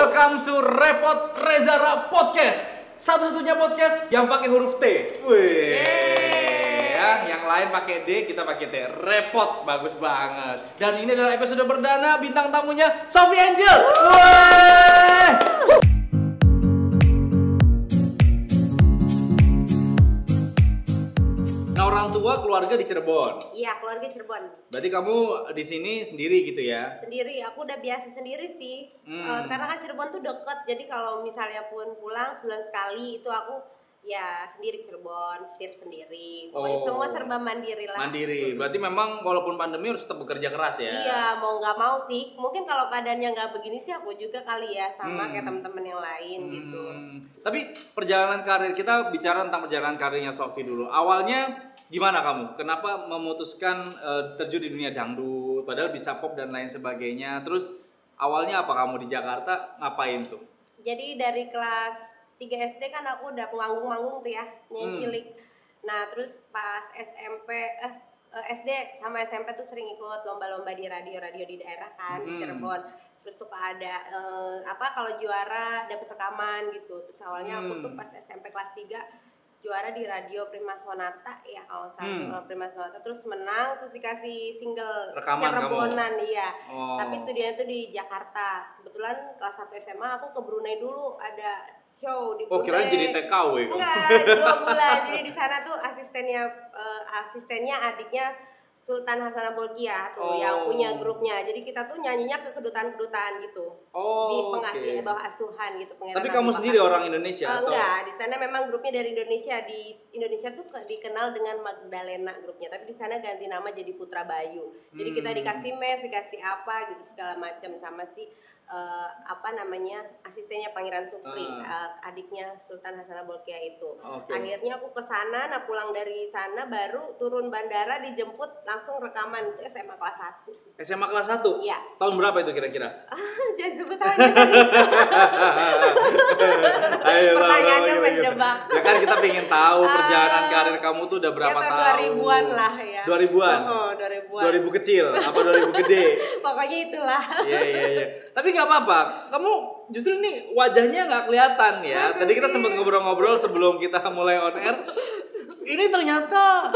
Welcome to Repot Rezara Podcast. Satu-satunya podcast yang pakai huruf T. Wih. Ya, yang lain pakai D, kita pakai T. Repot, bagus banget. Dan ini adalah episode perdana, bintang tamunya Sophie Angel. Wih. Nah, orang tua keluarga di Cirebon. Iya, keluarga Cirebon. Berarti kamu di sini sendiri gitu ya? Sendiri, aku udah biasa sendiri sih. Karena kan Cirebon tuh deket, jadi kalau misalnya pun pulang sebulan sekali itu aku ya sendiri Cirebon, setir sendiri. Pokoknya semua serba mandiri lah. Mandiri, berarti memang walaupun pandemi harus tetap bekerja keras ya? Iya, mau nggak mau sih. Mungkin kalau keadaannya nggak begini sih aku juga kali ya, sama kayak teman-teman yang lain gitu. Tapi perjalanan karir, kita bicara tentang perjalanan karirnya Sophie dulu. Awalnya gimana kamu? Kenapa memutuskan terjun di dunia dangdut? Padahal bisa pop dan lain sebagainya. Terus awalnya apa kamu di Jakarta? Ngapain tuh? Jadi dari kelas 3 SD kan aku udah manggung-manggung tuh ya, nyanyi cilik. Nah terus pas SD sama SMP tuh sering ikut lomba-lomba di radio di daerah kan, di Cirebon. Terus suka ada kalau juara dapat rekaman gitu. Terus awalnya aku tuh pas SMP kelas 3 juara di radio Prima Sonata ya, kalau salah Prima Sonata, terus menang, terus dikasih single rekaman Cirebonan iya. Oh. Tapi studianya tuh di Jakarta. Kebetulan kelas 1 SMA aku ke Brunei dulu, ada show di Brunei. Oh, kirain jadi TKW kamu. Enggak, 2 bulan. Jadi di sana tuh asistennya adiknya Sultan Hasanah Bolkiah tuh yang punya grupnya. Jadi kita tuh nyanyinya ke kedutaan-kedutaan gitu. Di bawah asuhan gitu. Tapi kamu sendiri orang Indonesia atau? Enggak, di sana memang grupnya dari Indonesia. Di Indonesia tuh dikenal dengan Magdalena grupnya, tapi di sana ganti nama jadi Putra Bayu. Jadi kita dikasih mes, dikasih apa gitu segala macam sama si asistennya Pangeran Supri, adiknya Sultan Hasanah Bolkiah itu. Akhirnya aku ke sana, pulang dari sana baru turun bandara dijemput langsung rekaman itu SMA kelas 1. SMA kelas 1? Iya. Tahun berapa itu kira-kira? Jangan sebut aja tadi. Pertanyaannya menjebak. Ya kan kita pengen tahu perjalanan karir kamu tuh udah berapa tahun? 2000-an lah ya. 2000-an? 2000-an. 2000 kecil apa 2000 gede? Pokoknya itulah. Iya. Tapi nggak apa-apa. Kamu justru nih wajahnya nggak kelihatan ya. Tadi kita sempat ngobrol-ngobrol sebelum kita mulai on air. Ini ternyata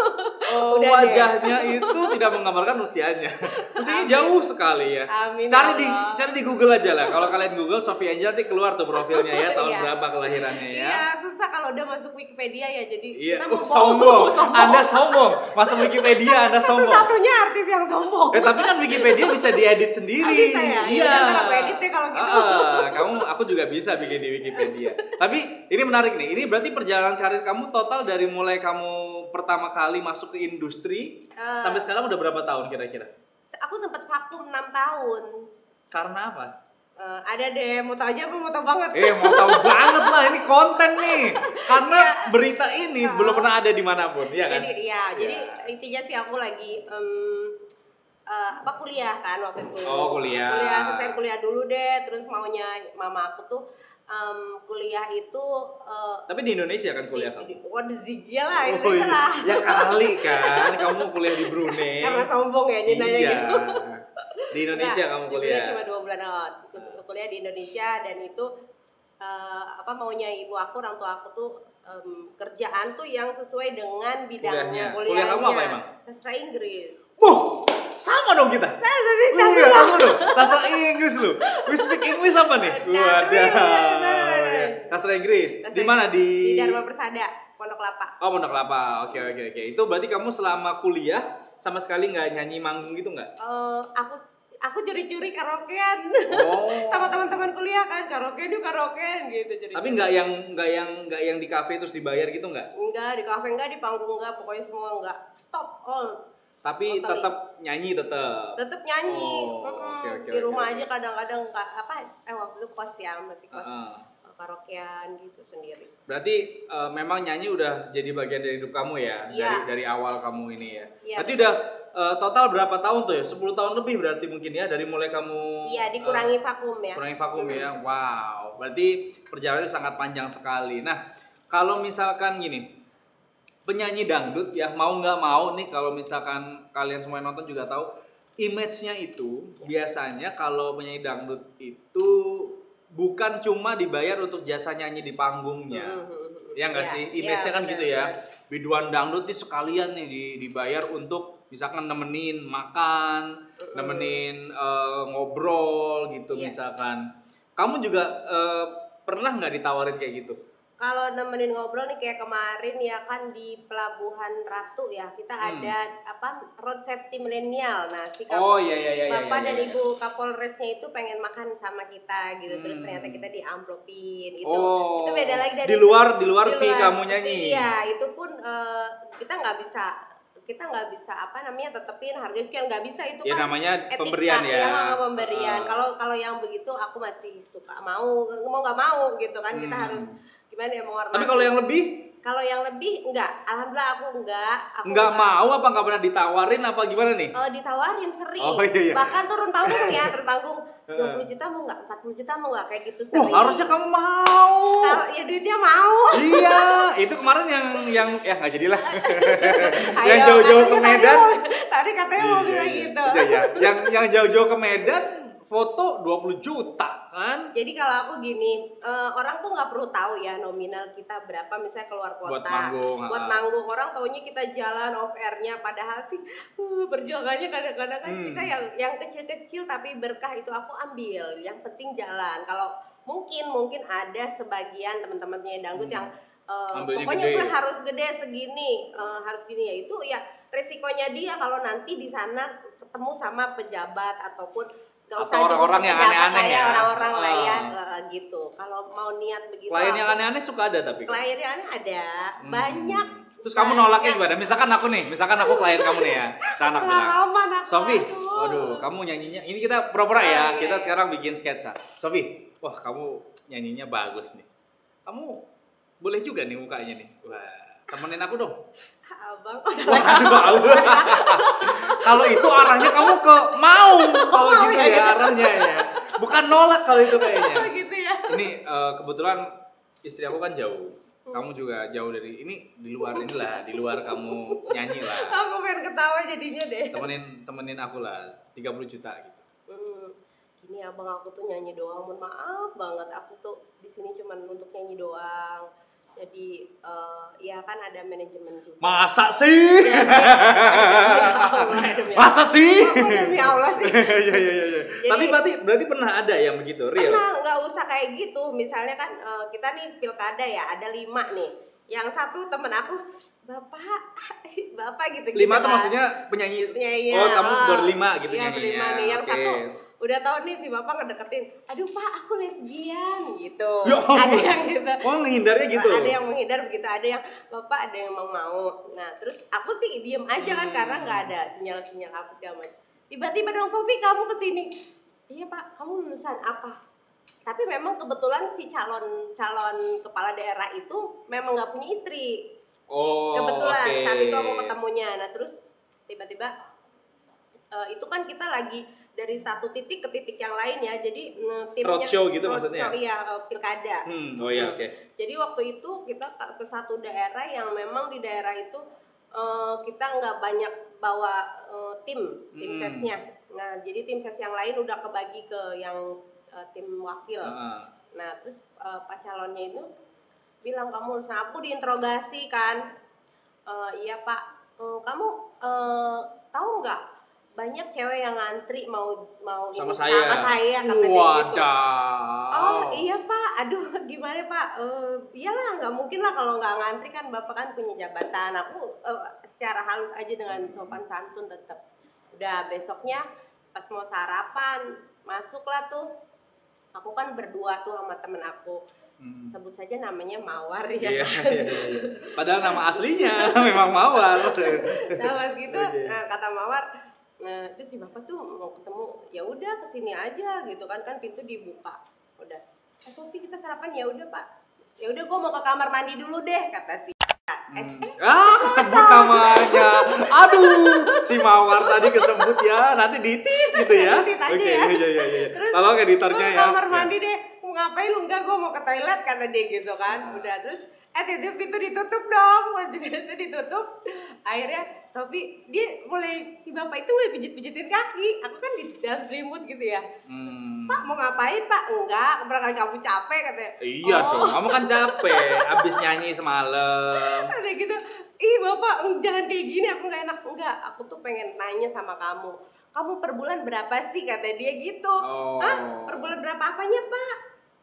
wajahnya itu tidak menggambarkan usianya. Usianya jauh sekali ya. Amin. Cari di Google aja lah. Kalau kalian Google Sophie Angel nanti keluar tuh profilnya ya, tahun berapa kelahirannya ya. Iya, susah kalau udah masuk Wikipedia ya. Jadi kita sombong. Anda sombong. Masuk Wikipedia Anda sombong. Satu-satunya artis yang sombong. Tapi kan Wikipedia bisa diedit sendiri. Bisa ya? Iya. Aku edit deh kalau gitu. Aku juga bisa bikin di Wikipedia. Tapi ini menarik nih. Ini berarti perjalanan karir kamu total dari mulai kamu pertama kali masuk ke industri sampai sekarang udah berapa tahun kira-kira? Aku sempat vakum 6 tahun. Karena apa? Ada deh, mau tahu aja apa mau tahu banget? Mau tahu banget lah, ini konten nih. Karena berita ini belum pernah ada dimanapun, ya kan? Jadi intinya sih aku lagi kuliah kan waktu itu. Kuliah. Selesai kuliah dulu deh, terus maunya mama aku tuh kuliah itu tapi di Indonesia kan kuliah kamu? Di Ziggy lah, Indonesia lah. Ya kali kan, kamu kuliah di Brunei. Karena sombong ya, nanya gitu. Di Indonesia kamu kuliah? Cuma 2 bulan kuliah di Indonesia, dan itu maunya ibu aku, orang tua aku tuh kerjaan tuh yang sesuai dengan bidangnya kuliahnya. Kuliah kamu apa emang? Sastra Inggris. Sama dong kita. Sama dong. Sastra Inggris lu. We speak English apa nih? Wadah. Sastra Inggris. Di mana? Di Dharma Persada, Pondok Kelapa. Oh, Pondok Kelapa. Oke. Itu berarti kamu selama kuliah sama sekali nggak nyanyi manggung gitu nggak? Aku curi-curi karaokean. Sama teman-teman kuliah kan, karaokean gitu. Tapi nggak yang di kafe terus dibayar gitu nggak? Enggak, di kafe enggak, di panggung enggak, pokoknya semua enggak. Stop all. Tapi tetap nyanyi tetap nyanyi. Oke, di rumah aja kadang-kadang waktu itu kos ya, masih kos. Karaokean gitu sendiri. Berarti memang nyanyi udah jadi bagian dari hidup kamu ya? Dari awal kamu ini ya? Berarti betul. udah total berapa tahun tuh ya? 10 tahun lebih berarti mungkin ya, dari mulai kamu dikurangi vakum ya. Kurangi vakum ya. Wow. Berarti perjalanannya sangat panjang sekali. Nah, kalau misalkan gini, penyanyi dangdut ya, mau nggak mau nih, kalau misalkan kalian semua yang nonton juga tahu, image-nya itu biasanya kalau penyanyi dangdut itu bukan cuma dibayar untuk jasa nyanyi di panggungnya. Ya nggak sih? Image-nya kan gitu ya. Biduan dangdut nih sekalian nih dibayar untuk misalkan nemenin makan, nemenin ngobrol gitu misalkan. Kamu juga pernah nggak ditawarin kayak gitu? Kalau nemenin ngobrol nih kayak kemarin ya kan di Pelabuhan Ratu ya, kita ada road safety milenial. Nah, si Bapak dan Ibu Kapolresnya itu pengen makan sama kita gitu. Terus ternyata kita diamplopin gitu. Itu beda lagi dari di luar fee kamu nyanyi. Iya, itu pun kita nggak bisa tetepin harga sekian, nggak bisa, itu ya, kan namanya pemberian ya. Pemberian. Kalau yang begitu aku masih suka mau nggak mau gitu kan, kita harus gimana ya menghormati. Tapi kalau yang lebih? Kalau yang lebih enggak, alhamdulillah aku enggak. Enggak mau apa enggak pernah ditawarin apa gimana nih? Ditawarin sering. Iya. Bahkan turun panggung 20 juta mau enggak, 40 juta mau enggak, kayak gitu sering. Harusnya kamu mau. Kalau ya duitnya mau. Iya, itu kemarin yang ya enggak jadilah. Yang jauh-jauh ke Medan. Tadi katanya mau bilang gitu. Iya. Yang jauh-jauh ke Medan foto 20 juta kan? Jadi kalau aku gini, orang tuh nggak perlu tahu ya nominal kita berapa misalnya keluar kota. Buat manggung. Orang taunya kita jalan off air-nya, padahal sih perjuangannya kadang-kadang kan kita yang kecil-kecil tapi berkah itu aku ambil. Yang penting jalan. Kalau mungkin ada sebagian teman-temannya dangdut yang pokoknya gue harus gede segini, harus gini, ya itu ya resikonya dia kalau nanti di sana ketemu sama pejabat ataupun gak usah orang-orang yang aneh-aneh ya, orang-orang lah ya gitu. Kalau mau niat begitu. Klien yang aneh-aneh suka ada tapi. Klien yang aneh ada, banyak. Terus kamu nolaknya gimana? Misalkan aku klien kamu nih ya. Sana bilang. Sofi, waduh, kamu nyanyinya. Ini kita pura-pura ya. Kita sekarang bikin sketsa. Sofi, wah kamu nyanyinya bagus nih. Kamu boleh juga nih mukanya nih. Wah, temenin aku dong. Abang, kalau itu arahnya kamu ke mau, kalau gitu ya arahnya ya, bukan nolak kalau itu kayaknya. Gitu ya. Ini kebetulan istri aku kan jauh, kamu juga jauh dari ini, di luar kamu nyanyi lah. Aku pengen ketawa jadinya deh. Temenin aku lah, 30 juta gitu. Gini abang, aku tuh nyanyi doang, mohon maaf banget, aku tuh di sini cuma untuk nyanyi doang. Jadi ya kan ada manajemen juga. Masa sih? Masa sih? Demi Allah sih. Iya. Tapi berarti pernah ada yang begitu, real? Pernah, nggak usah kayak gitu. Misalnya kan kita nih pilkada ya, ada 5 nih. Yang satu temen aku, bapak gitu. 5 tuh maksudnya penyanyi. Oh, kamu berlima gitu nyanyinya. Berlima nih. Yang satu udah tahu nih si bapak ngedeketin, aduh pak aku lesbian gitu. Ada yang gitu. Oh, menghindarnya gitu. Ada yang menghindar begitu, ada yang bapak, ada yang mau. Nah terus aku sih diem aja kan karena nggak ada sinyal apa segala macam. Tiba-tiba dong, Sofi kamu kesini. Iya pak, kamu lulusan apa? Tapi memang kebetulan si calon kepala daerah itu memang nggak punya istri. Oh, kebetulan saat itu aku ketemunya. Nah terus tiba-tiba itu kan kita lagi dari satu titik ke titik yang lain ya, jadi timnya roadshow gitu maksudnya? Iya, pilkada. Oke. Jadi waktu itu kita ke satu daerah yang memang di daerah itu kita nggak banyak bawa tim sesnya. Nah jadi tim ses yang lain udah kebagi ke yang tim wakil. Nah terus pak calonnya itu bilang, kamu lulusan, aku diinterogasi kan. Iya pak, kamu tahu nggak banyak cewek yang ngantri mau sama saya kata dia gitu. Oh iya pak, aduh gimana pak, iyalah nggak mungkin lah kalau nggak ngantri, kan bapak kan punya jabatan. Aku secara halus aja dengan sopan santun tetap. Udah besoknya pas mau sarapan masuklah tuh, aku kan berdua tuh sama temen aku. Sebut saja namanya Mawar ya. Iya. Padahal nama aslinya memang Mawar. Nah mas gitu, kata Mawar, nah itu si bapak tuh mau ketemu, ya udah kesini aja gitu kan pintu dibuka. Udah, Sofi kita sarapan, ya udah pak. Ya udah gue mau ke kamar mandi dulu deh kata si. Kesebut namanya. Aduh, si Mawar tadi kesebut ya. Nanti ditit gitu ya. Oke, iya. Tolong editornya ya. Kamar mandi deh. Ngapain lu? Enggak, gue mau ke toilet kata dia gitu kan. Udah terus Tiba-tiba pintu ditutup dong, pintu ditutup. Akhirnya Sofi, dia mulai, si bapak itu mulai pijit-pijitin kaki. Aku kan di dalam selimut gitu ya. Terus, Pak mau ngapain Pak? Enggak, barangkali kamu capek katanya. Iya dong, kamu kan capek, abis nyanyi semalam. Ada gitu, ih bapak jangan kayak gini, aku gak enak. Enggak, aku tuh pengen nanya sama kamu. Kamu per bulan berapa sih? Kata dia gitu. Hah? Per bulan berapa apanya Pak?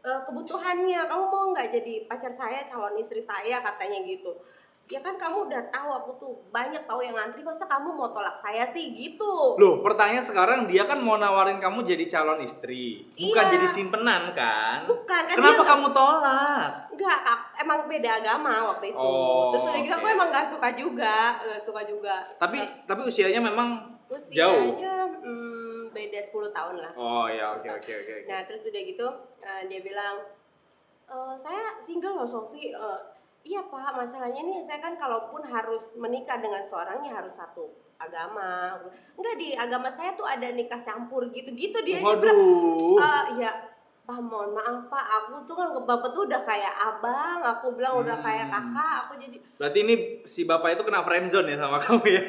Kebutuhannya, kamu mau nggak jadi pacar saya, calon istri saya, katanya gitu. Ya kan kamu udah tahu aku tuh banyak tahu yang ngantri, masa kamu mau tolak saya sih gitu. Loh, pertanyaan sekarang dia kan mau nawarin kamu jadi calon istri, bukan Iya. jadi simpenan kan? Bukan, kan Kenapa dia kamu tolak? Enggak, emang beda agama waktu itu. Oh, Terus udah gitu aku oke. emang nggak suka juga. Tapi usianya memang jauh. Usianya beda 10 tahun lah. Oh ya, oke. Nah terus udah gitu dia bilang, saya single loh Sofi. Iya Pak, masalahnya nih saya kan kalaupun harus menikah dengan seorang ya harus satu agama. Enggak, di agama saya tuh ada nikah campur gitu-gitu. Dia aja bilang, Waduh. ya Pak mohon maaf Pak, aku tuh kan ke Bapak tuh udah kayak abang, aku bilang udah kayak kakak, aku jadi Berarti ini si bapak itu kena friendzone ya sama kamu ya?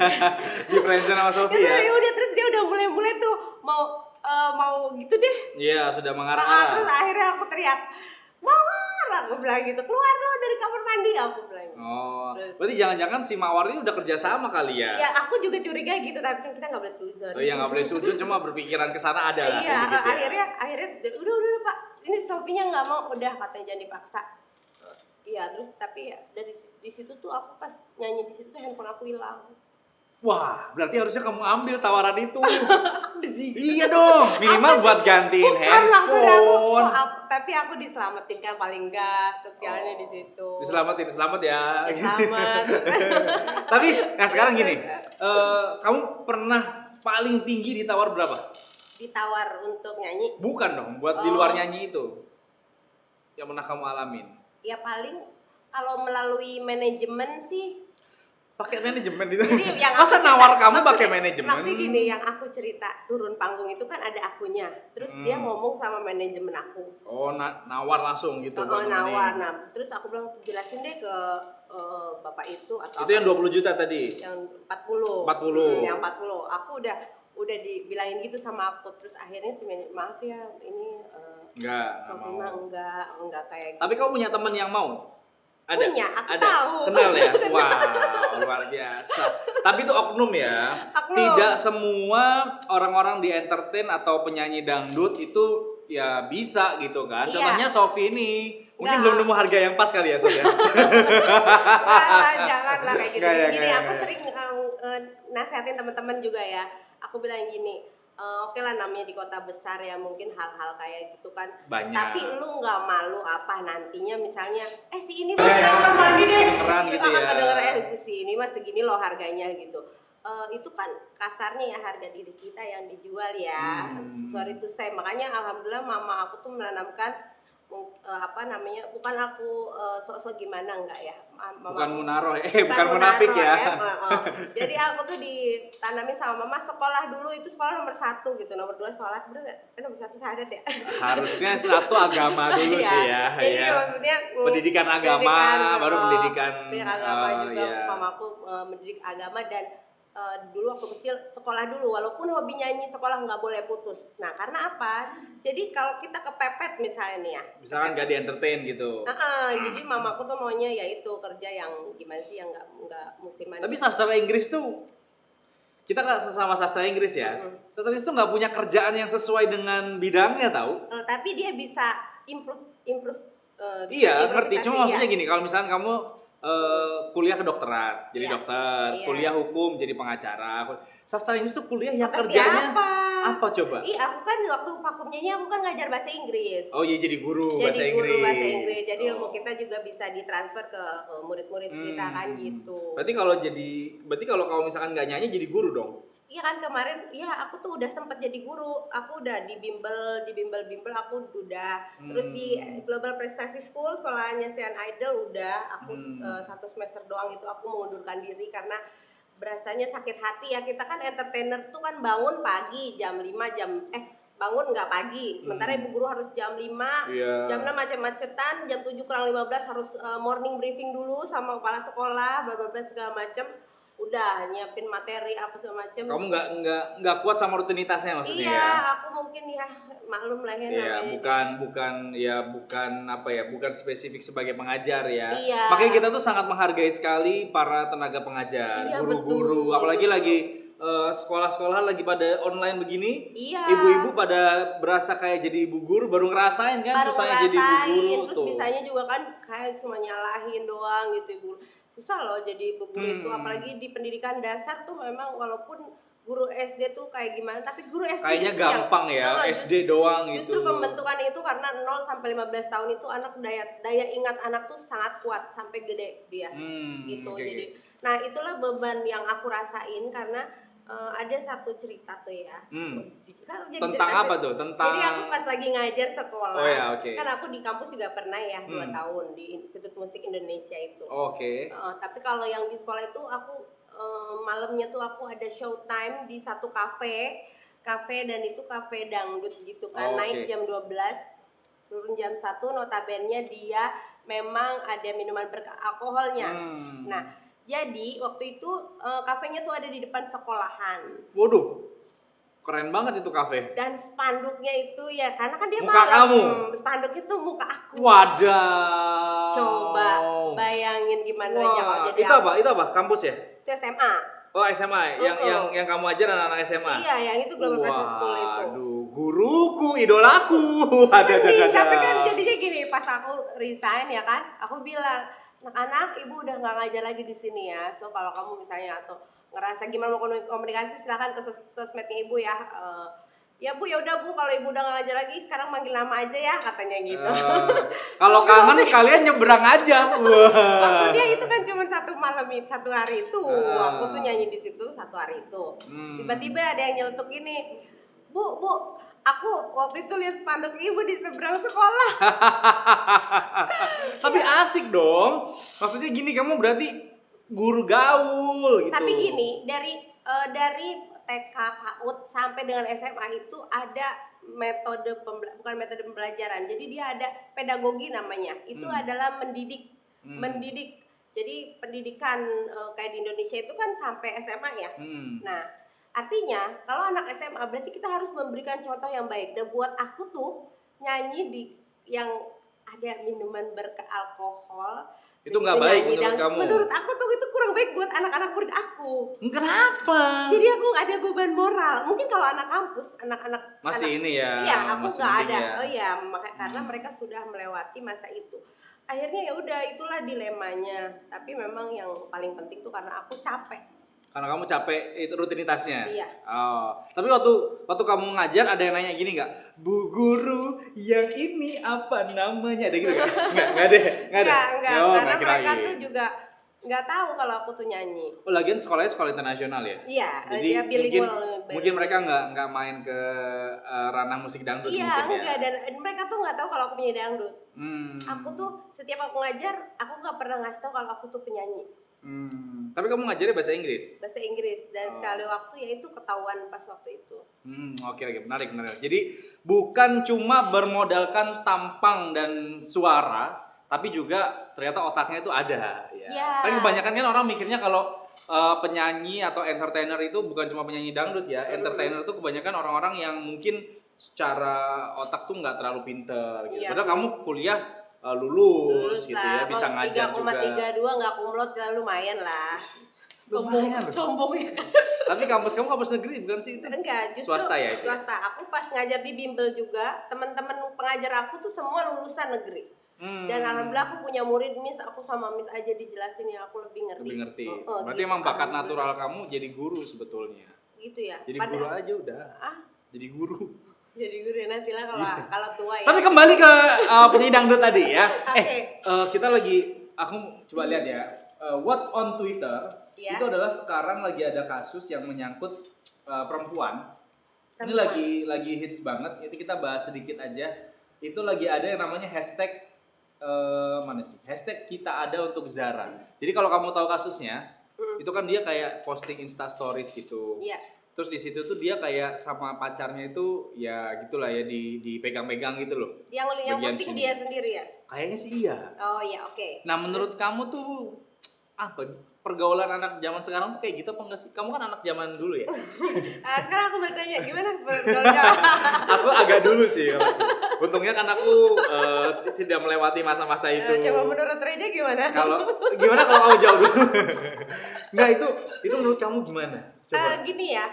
Di friendzone sama Sofi ya ya? udah. Terus dia udah mulai tuh mau gitu deh. Iya, sudah Terus mengarah-arah. akhirnya aku teriak, Mawar, aku bilang gitu, keluar lo dari kamar mandi, aku bilang. Oh, Terus, berarti jangan-jangan si Mawar ini udah kerja sama kali ya? ya aku juga curiga gitu, tapi kan kita nggak boleh suzon. Oh iya, nggak boleh sujud, cuma berpikiran ke sana ada lah. Iya, gitu ya. akhirnya udah Pak, ini Sofinya nggak mau, udah katanya jangan dipaksa. Iya, terus tapi ya dari di situ tuh aku pas nyanyi di situ tuh handphone aku hilang. Wah, berarti harusnya kamu ambil tawaran itu. Di situ. Iya dong, minimal buat gantiin handphone. Tapi aku diselamatin kan paling enggak, kesialannya di situ. Selamat ya. Selamat. Tapi, nah sekarang gini, kamu pernah paling tinggi ditawar berapa? Ditawar untuk nyanyi. Bukan dong, buat di luar nyanyi itu. Yang pernah kamu alamin. Ya paling kalau melalui manajemen sih. Pakai manajemen itu. Jadi yang Masa aku nawar cerita- kamu maksudnya- pakai manajemen? Maksudnya gini, yang aku cerita turun panggung itu kan ada akunya. Terus dia ngomong sama manajemen aku. Oh, nawar langsung gitu. buat Nawar. nemenin. Nah, terus aku bilang jelasin deh ke bapak itu atau Itu yang 20 juta tadi. yang 40. 40. Yang 40. Aku udah dibilangin gitu sama aku. Terus akhirnya si maaf ya, ini Enggak Sofi mau. mah enggak kayak gitu. Tapi kamu punya teman yang mau? Ada? Punya, aku ada. tahu. Kenal ya? Wow, luar biasa. Tapi itu oknum ya. Oknum. Tidak semua orang-orang di entertain atau penyanyi dangdut itu ya bisa gitu kan. Iya. Contohnya Sofi ini. Mungkin Nggak. belum nemu harga yang pas kali ya, Sofi ya. Janganlah kayak gitu. Nggak ya, Gini, nggak ya, aku nggak ya. sering nasehatin teman-teman juga ya. Aku bilang gini, oke lah namanya di kota besar ya, mungkin hal-hal kayak gitu kan. Banyak. Tapi lu nggak malu apa nantinya misalnya, si ini mah kamar mandi deh. Kedengeran gitu ya. Kedengeran, si ini mah segini loh harganya gitu. Itu kan kasarnya ya harga diri kita yang dijual ya. Sorry to say, makanya alhamdulillah mama aku tuh menanamkan bukan aku sok-sok gimana enggak ya. Bukan munaro bukan munafik ya. Jadi aku tuh ditanamin sama mama, sekolah dulu itu sekolah nomor 1 gitu, nomor 2 sholat, bener nggak? Nomor 1 syahadat ya. Harusnya satu agama dulu Iya. sih ya. Jadi ya. maksudnya Pendidikan agama, baru pendidikan agama juga. iya. Mamaku mendidik agama dan dulu waktu kecil sekolah dulu, walaupun hobi nyanyi sekolah nggak boleh putus. Nah karena apa? Jadi kalau kita kepepet misalnya nih ya, Misalkan gak di entertain gitu. jadi mamaku tuh maunya ya itu kerja yang gimana sih, yang nggak musiman. Tapi sastra Inggris tuh kita kan sesama sastra Inggris ya. Sastra Inggris tuh nggak punya kerjaan yang sesuai dengan bidangnya tahu. Tapi dia bisa improve. Iya, ngerti. improvisasi, Cuma ya. maksudnya gini, kalau misalnya kamu kuliah kedokteran, jadi Iya. dokter, Iya. kuliah hukum, jadi pengacara. Sastra Inggris tuh kuliah yang Kata kerjanya siapa? apa coba? Aku kan waktu vakum nyanyi aku kan ngajar bahasa Inggris. Oh iya, jadi guru Jadi bahasa guru Inggris. bahasa Inggris. Jadi Oh. ilmu kita juga bisa ditransfer ke murid-murid kita kan gitu. Berarti kalau kamu misalkan nggak nyanyi jadi guru dong. Iya kan kemarin, aku tuh udah sempet jadi guru. Aku udah di bimbel aku udah. Terus di Global Prestasi School, sekolahnya Sian Idol udah. Aku 1 semester doang itu aku mengundurkan diri karena berasanya sakit hati ya. Kita kan entertainer tuh kan bangun pagi jam 5 bangun nggak pagi, sementara ibu guru harus jam 5, jam 6 macet-macetan, jam 7 kurang 15 harus morning briefing dulu sama kepala sekolah, bla bla bla segala macam. Udah nyiapin materi apa segala macam. Kamu nggak kuat sama rutinitasnya maksudnya ya? Iya, aku mungkin ya maklum lah ya Iya, namanya. bukan spesifik sebagai pengajar ya. Iya. Makanya kita tuh sangat menghargai sekali para tenaga pengajar, Iya, guru-guru, betul, apalagi betul. lagi sekolah-sekolah lagi pada online begini. Iya. Ibu-ibu pada berasa kayak jadi ibu guru, baru ngerasain kan susahnya jadi ibu guru terus tuh. bisanya juga kan kayak cuma nyalahin doang gitu ibu. Susah loh jadi ibu guru itu, apalagi di pendidikan dasar tuh memang walaupun guru SD tuh kayak gimana, tapi guru SD Kayaknya justru gampang ya, SD doang gitu. Justru pembentukan itu karena 0 sampai 15 tahun itu anak daya ingat anak tuh sangat kuat sampai gede dia. Gitu. Okay. Jadi nah itulah beban yang aku rasain karena ada satu cerita tuh ya. Tentang apa tuh? Tentang. Jadi aku pas lagi ngajar sekolah. Oh ya, oke. Kan aku di kampus juga pernah ya 2 tahun di Institut Musik Indonesia itu. Oke. Tapi kalau yang di sekolah itu aku malamnya tuh aku ada showtime di satu kafe dan itu kafe dangdut gitu kan. Naik jam 12, turun jam 1, notabene dia memang ada minuman beralkoholnya. Nah, jadi waktu itu kafenya tuh ada di depan sekolahan. Waduh, keren banget itu kafe. Dan spanduknya itu ya karena kan dia muka kamu. Spanduknya tuh muka aku. Wadah. Coba bayangin gimana aja kalau jadi Itu apa? Kampus ya? Itu SMA. Oh, SMA. Yang kamu ajar anak-anak SMA. Iya, yang itu Global Press School itu. Aduh, guruku, idolaku. Tapi kan jadinya gini, pas aku resign ya kan, aku bilang, anak-anak, ibu udah nggak ngajar lagi di sini ya. So kalau kamu misalnya atau ngerasa gimana mau komunikasi, silakan ke sosmednya ibu ya. Ya bu, ya udah bu, kalau ibu udah nggak ngajar lagi, sekarang manggil nama aja ya, katanya gitu. Kalau kangen kalian nyebrang aja. Maksudnya itu kan cuma satu hari itu. Aku tuh nyanyi di situ satu hari itu. Tiba-tiba ada yang nyeletuk ini, bu, aku waktu itu lihat spanduk ibu di seberang sekolah. Tapi asik dong. Maksudnya gini, kamu berarti guru gaul gitu. Tapi gini, dari TK, PAUD sampai dengan SMA itu ada bukan metode pembelajaran. Jadi dia ada pedagogi namanya. Itu adalah mendidik. Jadi pendidikan kayak di Indonesia itu kan sampai SMA ya. Nah, artinya kalau anak SMA berarti kita harus memberikan contoh yang baik. Dan buat aku tuh nyanyi di yang ada minuman beralkohol itu nggak baik menurut kamu? Menurut aku tuh itu kurang baik buat anak-anak murid aku. Kenapa? Jadi aku ada beban moral. Mungkin kalau anak kampus, anak-anak masih ini ya. Iya, aku nggak ada. Ya. Oh iya, karena mereka sudah melewati masa itu. Akhirnya ya udah itulah dilemanya. Tapi memang yang paling penting tuh karena aku capek. Karena kamu capek itu rutinitasnya. Iya. Oh, tapi waktu kamu ngajar ada yang nanya gini nggak? Bu guru, yang ini apa namanya? Ada gitu nggak? Nggak ada. Enggak. Karena mereka tuh juga nggak tahu kalau aku tuh nyanyi. Oh, lagian sekolahnya sekolah internasional ya? Iya. Jadi mungkin mereka nggak main ke ranah musik dangdut mungkin ya? Iya, enggak. Dan mereka tuh nggak tahu kalau aku penyanyi dangdut. Aku tuh setiap aku ngajar, aku nggak pernah ngasih tahu kalau aku tuh penyanyi. Tapi kamu ngajarnya bahasa Inggris? Bahasa Inggris, dan sekali waktu ya itu ketahuan pas waktu itu. Oke, menarik. Jadi bukan cuma bermodalkan tampang dan suara, tapi juga ternyata otaknya itu ada. Ya. Kan kebanyakan kan orang mikirnya kalau penyanyi atau entertainer itu bukan cuma penyanyi dangdut ya. Entertainer itu kebanyakan orang-orang yang mungkin secara otak tuh nggak terlalu pinter gitu. Padahal kamu kuliah lulus gitu ya, bisa ngajar juga. 3,32 nggak kumlot, lumayan lah. Sombong ya kan. Tapi kampus kamu kampus negeri bukan sih itu? Enggak, justru swasta ya itu. Swasta. Aku pas ngajar di bimbel juga, teman-teman pengajar aku tuh semua lulusan negeri. Dan alhamdulillah aku punya murid Miss, aku sama Miss aja dijelasin yang aku lebih ngerti. Berarti gitu, emang bakat natural kamu jadi guru sebetulnya. Gitu ya. Jadi guru aja udah. Jadi guru. Jadi guru nantilah kalau tua ya. Tapi kembali ke penyanyi dangdut tadi ya. Okay. Kita lagi, aku coba lihat ya. What's on Twitter itu adalah sekarang lagi ada kasus yang menyangkut perempuan. Ini lagi hits banget. Itu kita bahas sedikit aja. Itu lagi ada yang namanya hashtag mana sih? Hashtag kita ada untuk Zara. Jadi kalau kamu tahu kasusnya, itu kan dia kayak posting Insta Stories gitu. Iya. Terus di situ tuh dia kayak sama pacarnya itu ya gitulah ya dipegang-pegang gitu loh. Yang posting dia sendiri ya? Kayaknya sih iya. Oh iya, oke. Nah, menurut kamu tuh apa pergaulan anak zaman sekarang tuh kayak gitu apa enggak sih? Kamu kan anak zaman dulu ya? Sekarang aku bertanya gimana pergaulan? Aku agak dulu sih. Untungnya kan aku tidak melewati masa-masa itu. Coba menurut Reja gimana? Gimana kalau kamu jawab dulu? Enggak, itu menurut kamu gimana? Coba. Gini ya,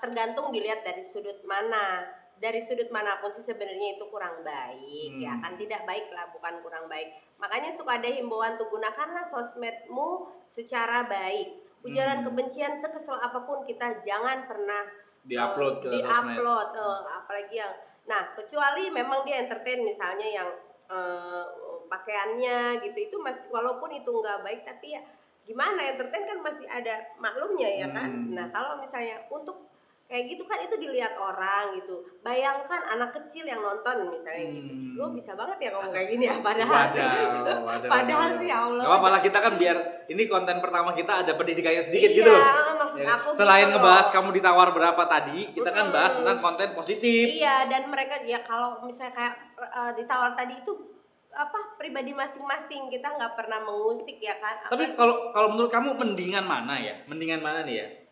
tergantung dilihat dari sudut mana. Dari sudut manapun sih sebenarnya itu kurang baik, ya kan, tidak baik lah, bukan kurang baik. Makanya suka ada himbauan tuh, gunakanlah sosmedmu secara baik. Ujaran kebencian sekesel apapun kita jangan pernah diupload ke sosmed. Apalagi yang, nah kecuali memang dia entertain, misalnya yang pakaiannya gitu, itu masih, walaupun itu nggak baik tapi ya gimana, entertain kan masih ada maklumnya ya kan. Nah kalau misalnya untuk kayak gitu kan itu dilihat orang gitu. Bayangkan anak kecil yang nonton misalnya gitu. Gue bisa banget ya ngomong kayak gini ya, padahal sih ya Allah. Gak apa-apa lah, kita kan biar ini konten pertama kita ada pendidikannya sedikit gitu loh. Maksud aku selain gitu ngebahas kamu ditawar berapa tadi, kita kan bahas tentang konten positif. Iya, dan mereka ya kalau misalnya kayak ditawar tadi itu apa, pribadi masing-masing, kita nggak pernah mengusik ya kan. Tapi kalau menurut kamu mendingan mana ya? Mendingan mana nih ya?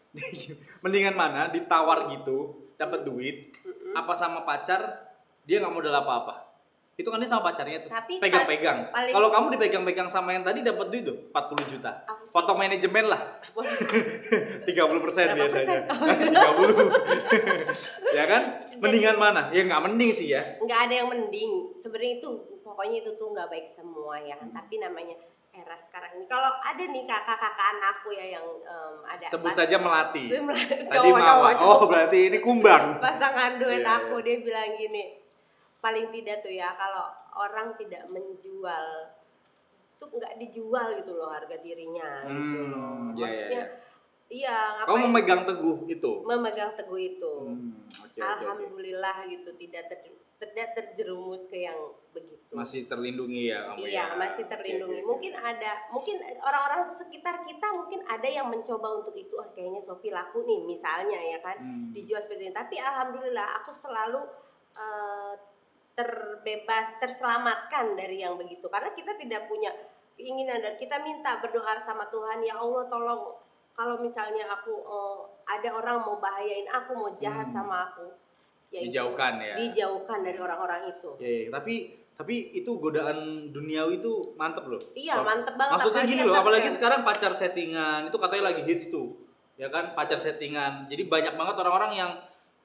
Mendingan mana ditawar gitu dapat duit apa sama pacar dia nggak modal apa-apa? Itu kan dia sama pacarnya tuh pegang-pegang. Kalau kamu dipegang-pegang sama yang tadi dapat duit tuh 40 juta. Foto manajemen lah. 30% biasanya. 30. Ya kan? Mendingan mana? Ya nggak mending sih ya. Nggak ada yang mending. Sebenarnya itu pokoknya itu tuh nggak baik semua ya kan. Tapi namanya era sekarang ini, kalau ada nih kakak-kakak anakku ya yang ada sebut saja Melati. Tadi Mawar. Oh berarti ini kumbang. Pasangan duet aku, dia bilang gini, paling tidak tuh ya kalau orang tidak menjual tuh nggak dijual gitu loh harga dirinya gitu loh. Maksudnya iya. Kamu memegang teguh itu. Alhamdulillah gitu, tidak terjerumus ke yang begitu. Masih terlindungi ya kamu ya. Iya, masih terlindungi. Mungkin orang-orang sekitar kita mungkin ada yang mencoba untuk itu. Kayaknya Sophie laku nih misalnya ya kan, dijual seperti ini. Tapi alhamdulillah aku selalu terselamatkan dari yang begitu. Karena kita tidak punya keinginan dan kita minta, berdoa sama Tuhan, ya Allah tolong kalau misalnya aku ada orang mau bahayain aku, mau jahat sama aku, ya dijauhkan dari orang-orang itu. Tapi itu godaan duniawi itu mantep loh. Iya, mantep banget. Maksudnya gini loh, apalagi sekarang pacar settingan itu katanya lagi hits tuh, ya kan, pacar settingan. Jadi banyak banget orang-orang yang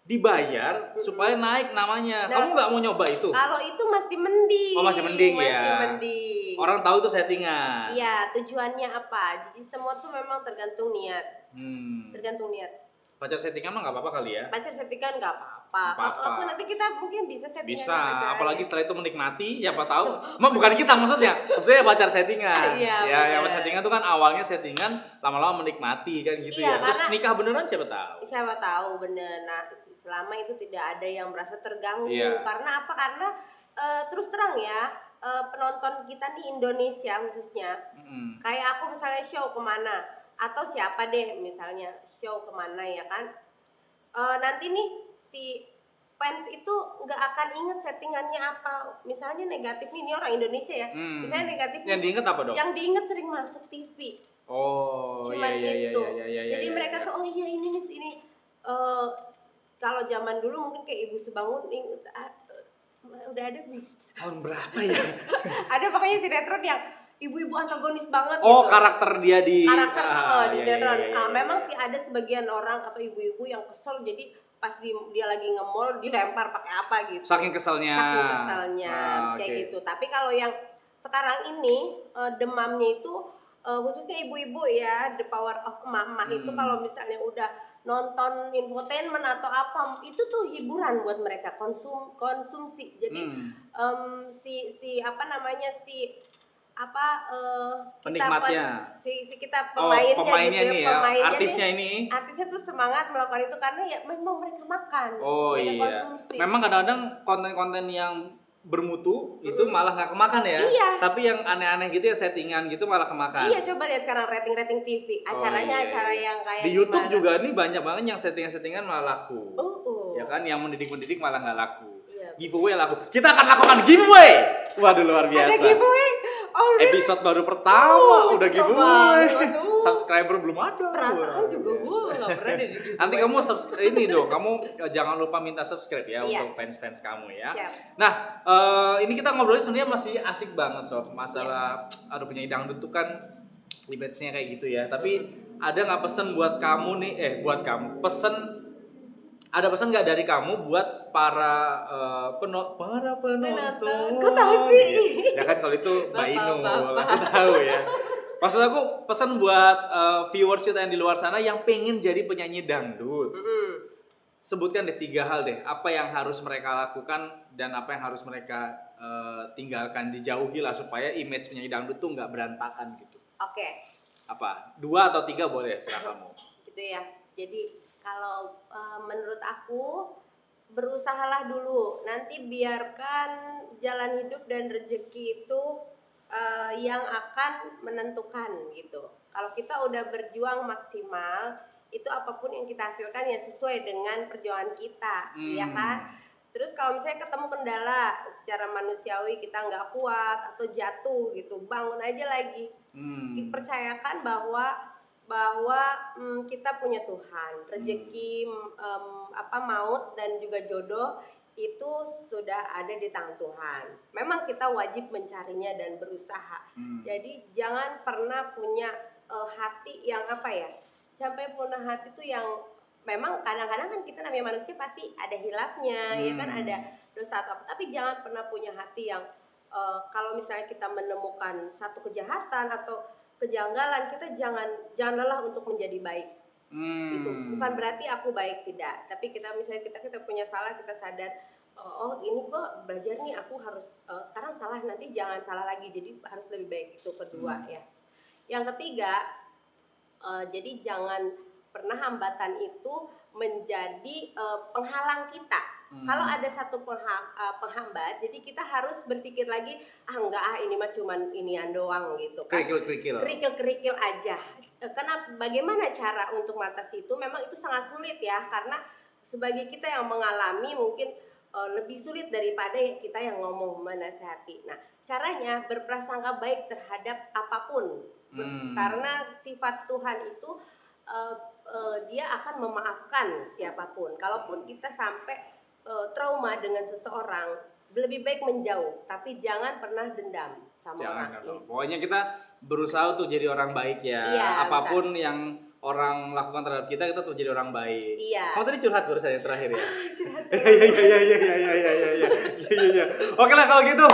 dibayar supaya naik namanya. Nah, kamu nggak mau nyoba itu? Kalau itu masih mending. Oh masih mending ya. Masih mending. Orang tahu itu settingan. Iya, tujuannya apa? Jadi semua tuh memang tergantung niat. Tergantung niat. Pacar settingan mah nggak apa-apa kali ya? Pacar settingan nggak apa-apa. Nanti kita mungkin bisa settingan. Bisa, apalagi setelah itu menikmati, siapa tahu. Bukan kita maksudnya pacar settingan. Ya, yang settingan itu kan awalnya settingan, lama-lama menikmati kan gitu ya. Terus nikah beneran siapa tahu? Siapa tahu bener. Nah, selama itu tidak ada yang merasa terganggu. Karena apa? Karena terus terang ya, penonton kita nih Indonesia khususnya. Kayak aku misalnya show kemana, atau siapa deh misalnya show kemana ya kan, nanti nih si fans itu nggak akan inget settingannya apa. Misalnya negatif nih, ini orang Indonesia ya, misalnya negatif yang diinget apa dong? Yang diinget sering masuk TV. Cuman gitu. Jadi mereka tuh, oh iya ini nih sini. Kalau zaman dulu mungkin kayak Ibu Sebangun udah ada tahun berapa ya? Ada pokoknya sinetron yang ibu-ibu antagonis banget gitu. Karakter dia di sinetron. Memang sih ada sebagian orang atau ibu-ibu yang kesel, jadi pas dia lagi nge-mall dilempar pakai apa gitu. Saking keselnya kayak gitu. Tapi kalau yang sekarang ini demamnya itu khususnya ibu-ibu ya, the power of emak-emak itu kalau misalnya udah nonton infotainment atau apa, itu tuh hiburan buat mereka, konsumsi. Jadi penikmatnya, kita pemainnya nih ya, artisnya tuh semangat melakukan itu karena ya memang mereka makan, konsumsi. Memang kadang-kadang konten-konten yang bermutu itu malah nggak kemakan ya. Iya. Tapi yang aneh-aneh gitu ya, settingan gitu malah kemakan. Iya, coba lihat sekarang rating-rating TV. Acaranya acara yang kayak di YouTube gimana? juga nih banyak banget yang settingan-settingan malah laku. Ya kan, yang mendidik-mendidik malah nggak laku. Iya. Giveaway laku. Kita akan lakukan giveaway. Waduh, luar biasa. Ada giveaway. Oh, really? Episode baru pertama udah giveaway. Aduh. Subscriber belum ada. Perasaan juga gue nggak pernah ada di giveaway. Nanti kamu subscribe ini dong. Kamu jangan lupa minta subscribe ya Iya. untuk fans-fans kamu ya. Siap. Nah, ini kita ngobrolnya sebenarnya masih asik banget Sof. Masalah aduh, penyanyi dangdut tuh kan image-nya kayak gitu ya. Tapi ada nggak pesan buat kamu nih? Buat kamu. Ada pesan nggak dari kamu buat para penonton? Kok tahu sih? Ya kan kalau itu Mbak Inul, Bapak. aku tahu ya. Maksud aku pesan buat viewers kita yang di luar sana yang pengen jadi penyanyi dangdut. Sebutkan deh 3 hal deh. Apa yang harus mereka lakukan dan apa yang harus mereka tinggalkan, dijauhi lah supaya image penyanyi dangdut tuh nggak berantakan gitu. Oke. Apa? 2 atau 3 boleh, serah kamu. Gitu ya. Jadi kalau menurut aku berusahalah dulu. Nanti biarkan jalan hidup dan rezeki itu yang akan menentukan gitu. Kalau kita udah berjuang maksimal, itu apapun yang kita hasilkan ya sesuai dengan perjuangan kita, ya kan? Terus kalau misalnya ketemu kendala secara manusiawi, kita nggak kuat atau jatuh gitu, bangun aja lagi. Percayakan bahwa kita punya Tuhan, rezeki, maut dan juga jodoh itu sudah ada di tangan Tuhan. Memang kita wajib mencarinya dan berusaha. Jadi jangan pernah punya hati yang sampai punya hati tuh yang memang kadang-kadang kan kita namanya manusia pasti ada hilafnya, ya kan, ada dosa atau apa. Tapi jangan pernah punya hati yang kalau misalnya kita menemukan satu kejahatan atau kejanggalan, kita jangan lelah untuk menjadi baik. Itu bukan berarti aku baik, tidak. Tapi kita misalnya kita punya salah, kita sadar, oh ini gua belajar nih, aku harus sekarang salah, nanti jangan salah lagi, jadi harus lebih baik. Itu kedua ya. Yang ketiga, jadi jangan pernah hambatan itu menjadi penghalang kita. Kalau ada satu penghambat, jadi kita harus berpikir lagi, ini mah cuman inian doang gitu kan. Kerikil aja. Karena bagaimana cara untuk mengatasi itu? Memang itu sangat sulit ya, karena sebagai kita yang mengalami mungkin lebih sulit daripada kita yang ngomong menasehati. Nah, caranya berprasangka baik terhadap apapun. Karena sifat Tuhan itu dia akan memaafkan siapapun. Kalaupun kita sampai trauma dengan seseorang, lebih baik menjauh, tapi jangan pernah dendam sama orang. Pokoknya kita berusaha untuk jadi orang baik ya. Iya, apapun yang orang lakukan terhadap kita tuh jadi orang baik. Iya. Kamu tadi curhat barusan yang terakhir ya. Iya. Oke lah kalau gitu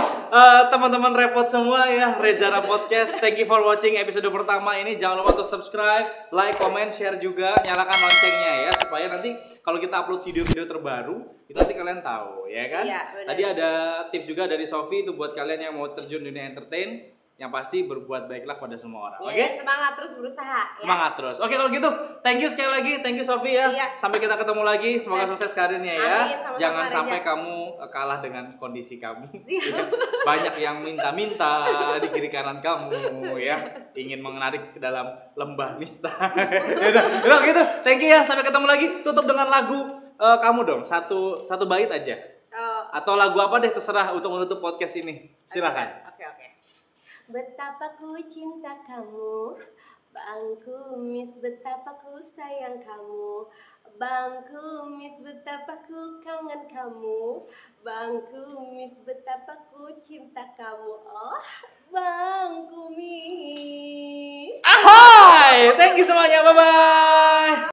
teman-teman repot semua ya, Rezara Podcast. Thank you for watching episode pertama ini. Jangan lupa untuk subscribe, like, comment, share juga, nyalakan loncengnya ya, supaya nanti kalau kita upload video-video terbaru itu nanti kalian tahu ya kan. Iya, tadi ada tips juga dari Sofi itu buat kalian yang mau terjun dunia entertain. Yang pasti berbuat baiklah pada semua orang. Oke? Semangat terus berusaha. Semangat terus. Oke kalau gitu, thank you sekali lagi, thank you Sofi ya. Iya. Sampai kita ketemu lagi, semoga sukses karirnya ya. Amin, sama-sama, jangan Reza. sampai kamu kalah dengan kondisi kamu. Ya. Banyak yang minta-minta di kiri kanan kamu ya, ingin menarik ke dalam lembah nista. Udah gitu, thank you ya. Sampai ketemu lagi. Tutup dengan lagu kamu dong, satu bait aja. Atau lagu apa deh terserah untuk menutup podcast ini. Silakan. Oke. Betapa ku cinta kamu, Bang Kumis, betapa ku sayang kamu, Bang Kumis, betapa ku kangen kamu, Bang Kumis, betapa ku cinta kamu, oh Bang Kumis. Ahoy! Thank you semuanya, bye-bye.